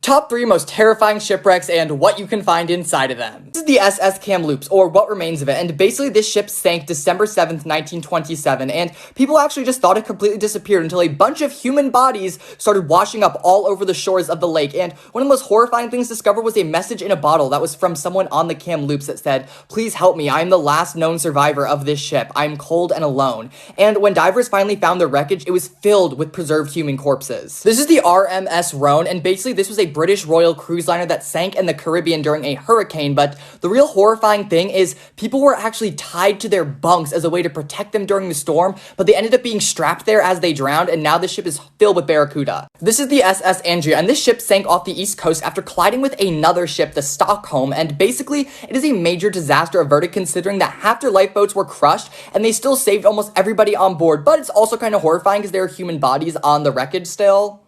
Top 3 most terrifying shipwrecks and what you can find inside of them. This is the SS Kamloops, or what remains of it, and basically this ship sank December 7th, 1927, and people actually just thought it completely disappeared until a bunch of human bodies started washing up all over the shores of the lake, and one of the most horrifying things discovered was a message in a bottle that was from someone on the Kamloops that said, "Please help me, I am the last known survivor of this ship, I am cold and alone." And when divers finally found the wreckage, it was filled with preserved human corpses. This is the RMS Rhone, and basically this was a British Royal cruise liner that sank in the Caribbean during a hurricane, but the real horrifying thing is people were actually tied to their bunks as a way to protect them during the storm, but they ended up being strapped there as they drowned, and now the ship is filled with barracuda. This is the SS Andrea, and this ship sank off the east coast after colliding with another ship, the Stockholm, and basically it is a major disaster averted considering that half their lifeboats were crushed, and they still saved almost everybody on board, but it's also kind of horrifying because there are human bodies on the wreckage still.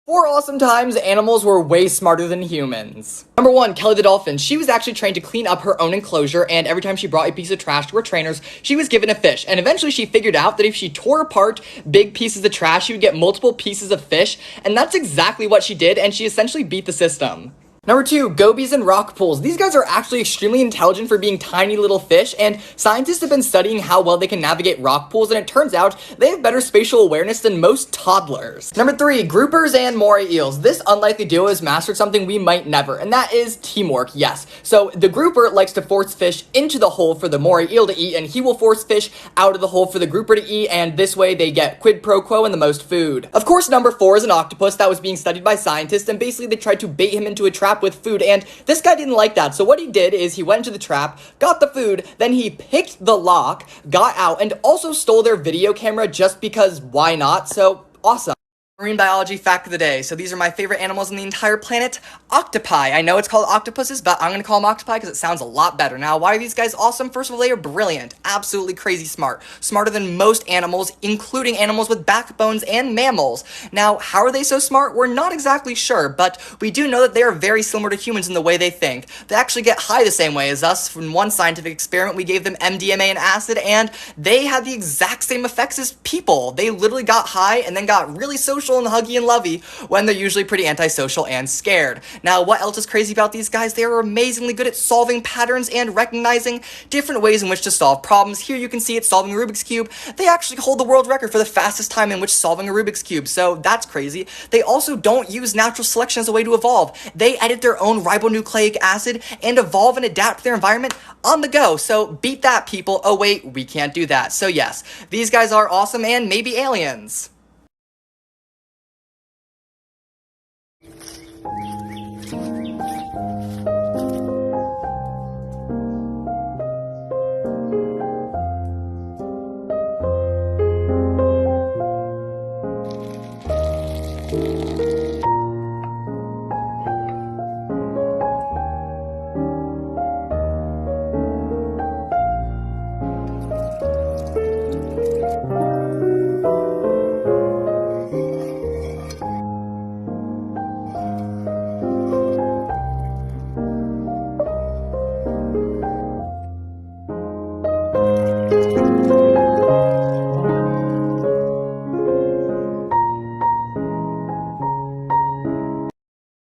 4 awesome times animals were way smarter than humans. Number 1, Kelly the dolphin. She was actually trained to clean up her own enclosure, and every time she brought a piece of trash to her trainers, she was given a fish. And eventually she figured out that if she tore apart big pieces of trash, she would get multiple pieces of fish, and that's exactly what she did, and she essentially beat the system. Number 2, gobies and rock pools. These guys are actually extremely intelligent for being tiny little fish, and scientists have been studying how well they can navigate rock pools, and it turns out they have better spatial awareness than most toddlers. Number 3, groupers and moray eels. This unlikely duo has mastered something we might never, and that is teamwork, yes. So the grouper likes to force fish into the hole for the moray eel to eat, and he will force fish out of the hole for the grouper to eat, and this way they get quid pro quo and the most food. Of course, number 4 is an octopus that was being studied by scientists, and basically they tried to bait him into a trap with food, and this guy didn't like that. So what he did is he went into the trap, got the food, then he picked the lock, got out, and also stole their video camera just because why not? So awesome. Marine biology fact of the day. So these are my favorite animals on the entire planet. Octopi. I know it's called octopuses, but I'm going to call them octopi because it sounds a lot better. Now, why are these guys awesome? First of all, they are brilliant. Absolutely crazy smart. Smarter than most animals, including animals with backbones and mammals. Now, how are they so smart? We're not exactly sure, but we do know that they are very similar to humans in the way they think. They actually get high the same way as us. From one scientific experiment, we gave them MDMA and acid, and they had the exact same effects as people. They literally got high and then got really social and huggy and lovey when they're usually pretty antisocial and scared. Now, what else is crazy about these guys? They are amazingly good at solving patterns and recognizing different ways in which to solve problems. Here you can see it solving a Rubik's Cube. They actually hold the world record for the fastest time in which solving a Rubik's Cube, so that's crazy. They also don't use natural selection as a way to evolve. They edit their own ribonucleic acid and evolve and adapt to their environment on the go, so beat that, people. Oh wait, we can't do that. So yes, these guys are awesome and maybe aliens.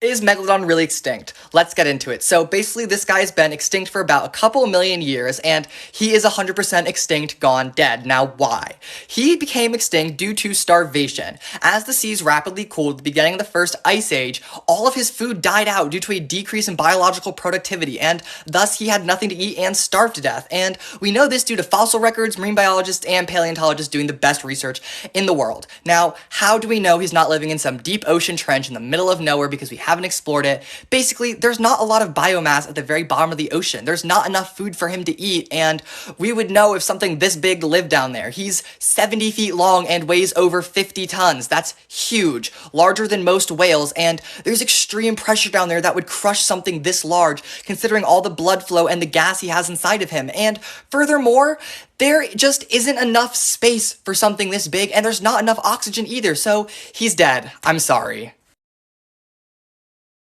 Is Megalodon really extinct? Let's get into it. So basically this guy's been extinct for about a couple million years, and he is 100% extinct, gone, dead. Now why? He became extinct due to starvation. As the seas rapidly cooled at the beginning of the first ice age, all of his food died out due to a decrease in biological productivity, and thus he had nothing to eat and starved to death. And we know this due to fossil records, marine biologists, and paleontologists doing the best research in the world. Now, how do we know he's not living in some deep ocean trench in the middle of nowhere because we haven't explored it? Basically, there's not a lot of biomass at the very bottom of the ocean. There's not enough food for him to eat, and we would know if something this big lived down there. He's 70 feet long and weighs over 50 tons. That's huge, larger than most whales, and there's extreme pressure down there that would crush something this large, considering all the blood flow and the gas he has inside of him. And furthermore, there just isn't enough space for something this big, and there's not enough oxygen either, so he's dead. I'm sorry.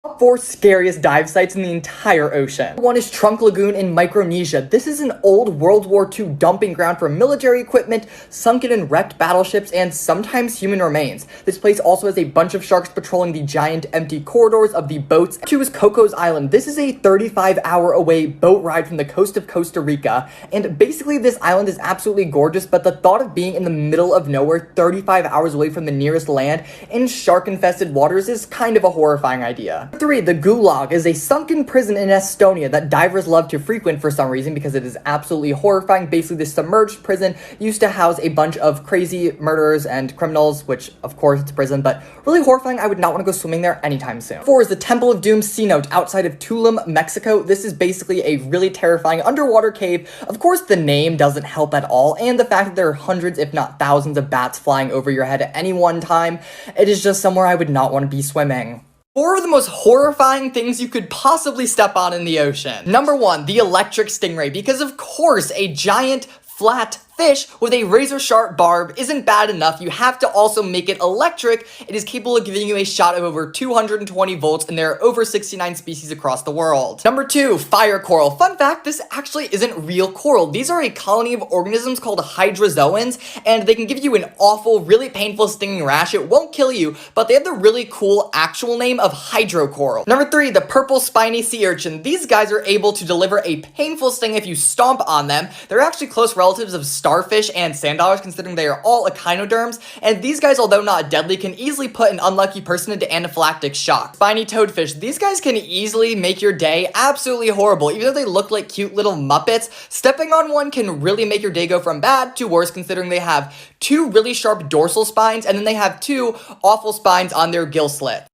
Top 4 scariest dive sites in the entire ocean. One is Trunk Lagoon in Micronesia. This is an old World War II dumping ground for military equipment, sunken and wrecked battleships, and sometimes human remains. This place also has a bunch of sharks patrolling the giant empty corridors of the boats. 2 is Coco's Island. This is a 35-hour away boat ride from the coast of Costa Rica, and basically this island is absolutely gorgeous, but the thought of being in the middle of nowhere 35 hours away from the nearest land in shark-infested waters is kind of a horrifying idea. 3. The Gulag is a sunken prison in Estonia that divers love to frequent for some reason because it is absolutely horrifying. Basically, this submerged prison used to house a bunch of crazy murderers and criminals, which, of course, it's prison, but really horrifying. I would not want to go swimming there anytime soon. 4 is the Temple of Doom Sea Note outside of Tulum, Mexico. This is basically a really terrifying underwater cave. Of course, the name doesn't help at all, and the fact that there are hundreds, if not thousands, of bats flying over your head at any one time, it is just somewhere I would not want to be swimming. 4 of the most horrifying things you could possibly step on in the ocean. Number 1, the electric stingray, because of course a giant flat fish with a razor-sharp barb isn't bad enough. You have to also make it electric. It is capable of giving you a shot of over 220 volts, and there are over 69 species across the world. Number 2, fire coral. Fun fact, this actually isn't real coral. These are a colony of organisms called hydrozoans, and they can give you an awful, really painful stinging rash. It won't kill you, but they have the really cool actual name of hydrocoral. Number 3, the purple spiny sea urchin. These guys are able to deliver a painful sting if you stomp on them. They're actually close relatives of starfish and sand dollars, considering they are all echinoderms, and these guys, although not deadly, can easily put an unlucky person into anaphylactic shock. Spiny toadfish. These guys can easily make your day absolutely horrible. Even though they look like cute little muppets, stepping on one can really make your day go from bad to worse, considering they have 2 really sharp dorsal spines, and then they have 2 awful spines on their gill slit.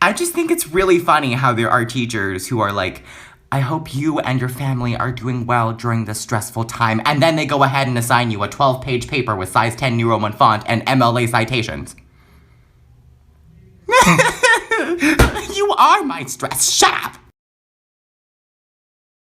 I just think it's really funny how there are teachers who are like, I hope you and your family are doing well during this stressful time, and then they go ahead and assign you a 12-page paper with size 10 New Roman font and MLA citations. You are my stress. Shut up!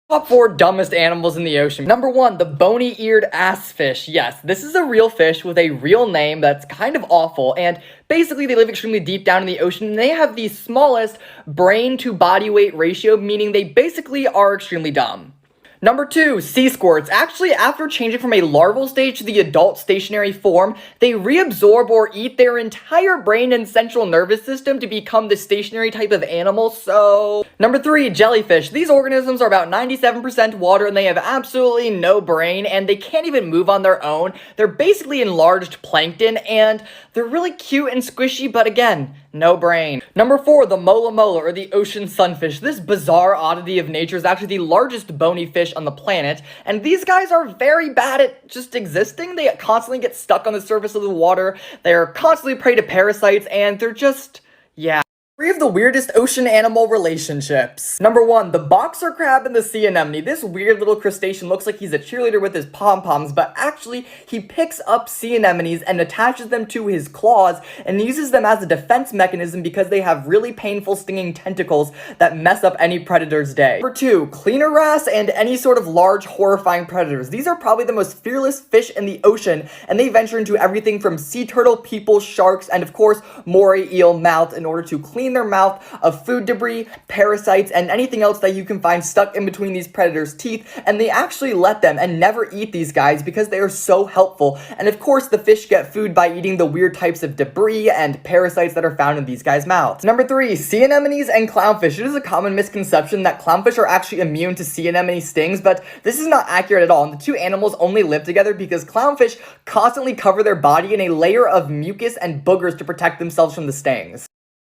Top 4 dumbest animals in the ocean. Number 1, the bony-eared ass fish. Yes, this is a real fish with a real name that's kind of awful, and basically they live extremely deep down in the ocean, and they have the smallest brain-to-body weight ratio, meaning they basically are extremely dumb. Number 2, sea squirts. Actually, after changing from a larval stage to the adult stationary form, they reabsorb or eat their entire brain and central nervous system to become the stationary type of animal, so... Number 3, jellyfish. These organisms are about 97% water, and they have absolutely no brain, and they can't even move on their own. They're basically enlarged plankton, and they're really cute and squishy, but again, no brain. Number 4, the mola mola, or the ocean sunfish. This bizarre oddity of nature is actually the largest bony fish on the planet, and these guys are very bad at just existing. They constantly get stuck on the surface of the water, they're constantly prey to parasites, and they're just, yeah. 3 of the weirdest ocean animal relationships. Number 1, the boxer crab and the sea anemone. This weird little crustacean looks like he's a cheerleader with his pom-poms, but actually he picks up sea anemones and attaches them to his claws and uses them as a defense mechanism because they have really painful stinging tentacles that mess up any predator's day. Number 2, cleaner wrasse and any sort of large horrifying predators. These are probably the most fearless fish in the ocean, and they venture into everything from sea turtle, people, sharks, and of course moray eel mouths in order to clean their mouth of food debris, parasites, and anything else that you can find stuck in between these predators' teeth, and they actually let them and never eat these guys because they are so helpful. And of course, the fish get food by eating the weird types of debris and parasites that are found in these guys' mouths. Number 3, sea anemones and clownfish. It is a common misconception that clownfish are actually immune to sea anemone stings, but this is not accurate at all, and the 2 animals only live together because clownfish constantly cover their body in a layer of mucus and boogers to protect themselves from the stings.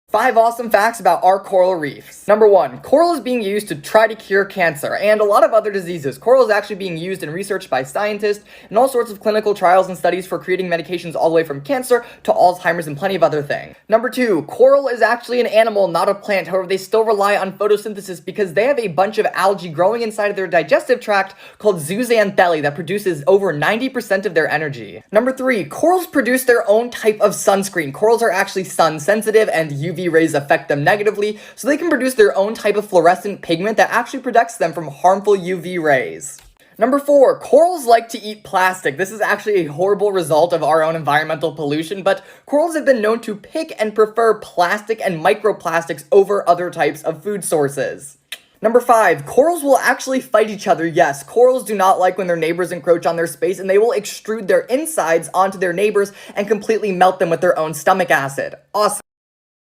5 awesome facts about our coral reefs. Number 1, coral is being used to try to cure cancer and a lot of other diseases. Coral is actually being used and researched by scientists in all sorts of clinical trials and studies for creating medications all the way from cancer to Alzheimer's and plenty of other things. Number 2, coral is actually an animal, not a plant. However, they still rely on photosynthesis because they have a bunch of algae growing inside of their digestive tract called zooxanthellae that produces over 90% of their energy. Number 3, corals produce their own type of sunscreen. Corals are actually sun sensitive and UV rays affect them negatively, so they can produce their own type of fluorescent pigment that actually protects them from harmful UV rays. Number 4, corals like to eat plastic. This is actually a horrible result of our own environmental pollution, but corals have been known to pick and prefer plastic and microplastics over other types of food sources. Number 5, corals will actually fight each other. Yes, corals do not like when their neighbors encroach on their space, and they will extrude their insides onto their neighbors and completely melt them with their own stomach acid. Awesome.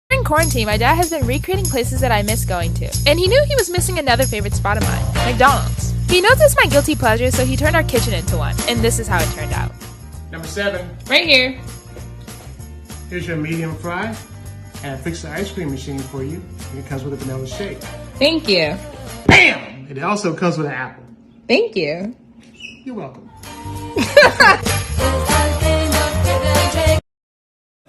During quarantine, my dad has been recreating places that I miss going to, and he knew he was missing another favorite spot of mine, McDonald's. He knows it's my guilty pleasure, so he turned our kitchen into one, and this is how it turned out. Number 7. Right here. Here's your medium fry, and I fixed the ice cream machine for you, and it comes with a vanilla shake. Thank you. Bam! It also comes with an apple. Thank you. You're welcome.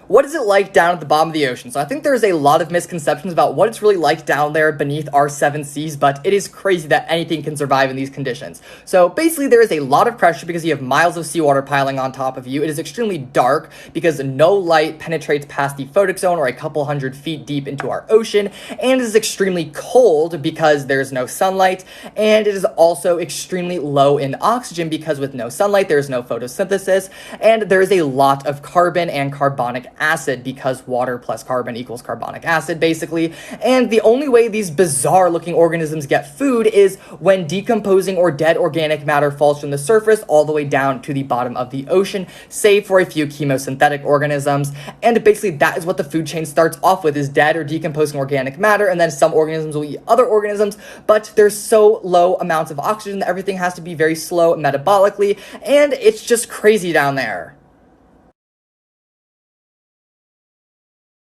What is it like down at the bottom of the ocean? So I think there's a lot of misconceptions about what it's really like down there beneath our 7 seas, but it is crazy that anything can survive in these conditions. So basically there is a lot of pressure because you have miles of seawater piling on top of you. It is extremely dark because no light penetrates past the photic zone or a couple hundred feet deep into our ocean, and it is extremely cold because there's no sunlight, and it is also extremely low in oxygen because with no sunlight there's no photosynthesis, and there is a lot of carbon and carbonic acid because water plus carbon equals carbonic acid, basically. And the only way these bizarre looking organisms get food is when decomposing or dead organic matter falls from the surface all the way down to the bottom of the ocean, save for a few chemosynthetic organisms. And basically that is what the food chain starts off with, is dead or decomposing organic matter, and then some organisms will eat other organisms, but there's so low amounts of oxygen that everything has to be very slow metabolically, and it's just crazy down there.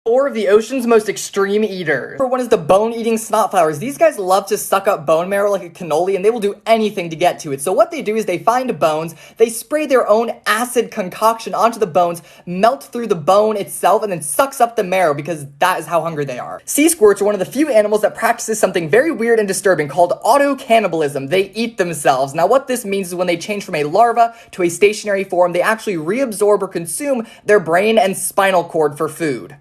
4 of the ocean's most extreme eaters. Number 1 is the bone-eating snotflowers. These guys love to suck up bone marrow like a cannoli, and they will do anything to get to it. So what they do is they find bones, they spray their own acid concoction onto the bones, melt through the bone itself, and then sucks up the marrow because that is how hungry they are. Sea squirts are one of the few animals that practices something very weird and disturbing called auto-cannibalism. They eat themselves. Now what this means is when they change from a larva to a stationary form, they actually reabsorb or consume their brain and spinal cord for food.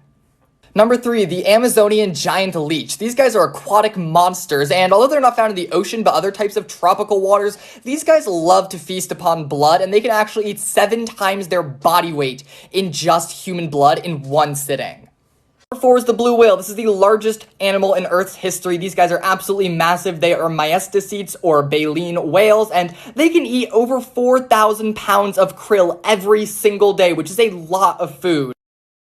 Number 3, the Amazonian giant leech. These guys are aquatic monsters, and although they're not found in the ocean but other types of tropical waters, these guys love to feast upon blood, and they can actually eat 7 times their body weight in just human blood in one sitting. Number 4 is the blue whale. This is the largest animal in Earth's history. These guys are absolutely massive. They are majesticets or baleen whales, and they can eat over 4,000 pounds of krill every single day, which is a lot of food.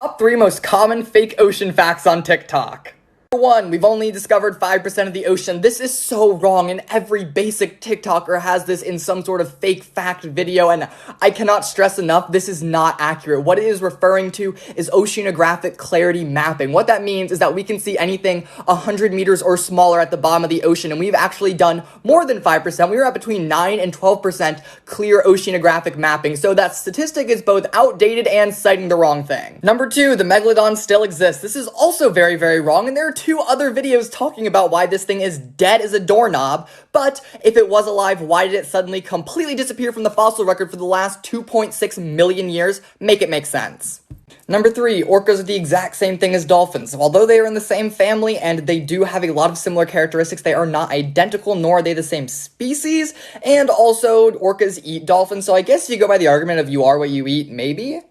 Top 3 most common fake ocean facts on TikTok. Number 1, we've only discovered 5% of the ocean. This is so wrong, and every basic TikToker has this in some sort of fake fact video, and I cannot stress enough, this is not accurate. What it is referring to is oceanographic clarity mapping. What that means is that we can see anything 100 meters or smaller at the bottom of the ocean, and we've actually done more than 5%. We were at between 9 and 12% clear oceanographic mapping, so that statistic is both outdated and citing the wrong thing. Number 2, the Megalodon still exists. This is also very, very wrong, and there are 2 other videos talking about why this thing is dead as a doorknob, but if it was alive, why did it suddenly completely disappear from the fossil record for the last 2.6 million years? Make it make sense. Number 3, orcas are the exact same thing as dolphins. Although they are in the same family and they do have a lot of similar characteristics, they are not identical, nor are they the same species, and also orcas eat dolphins, so I guess you go by the argument of you are what you eat, maybe?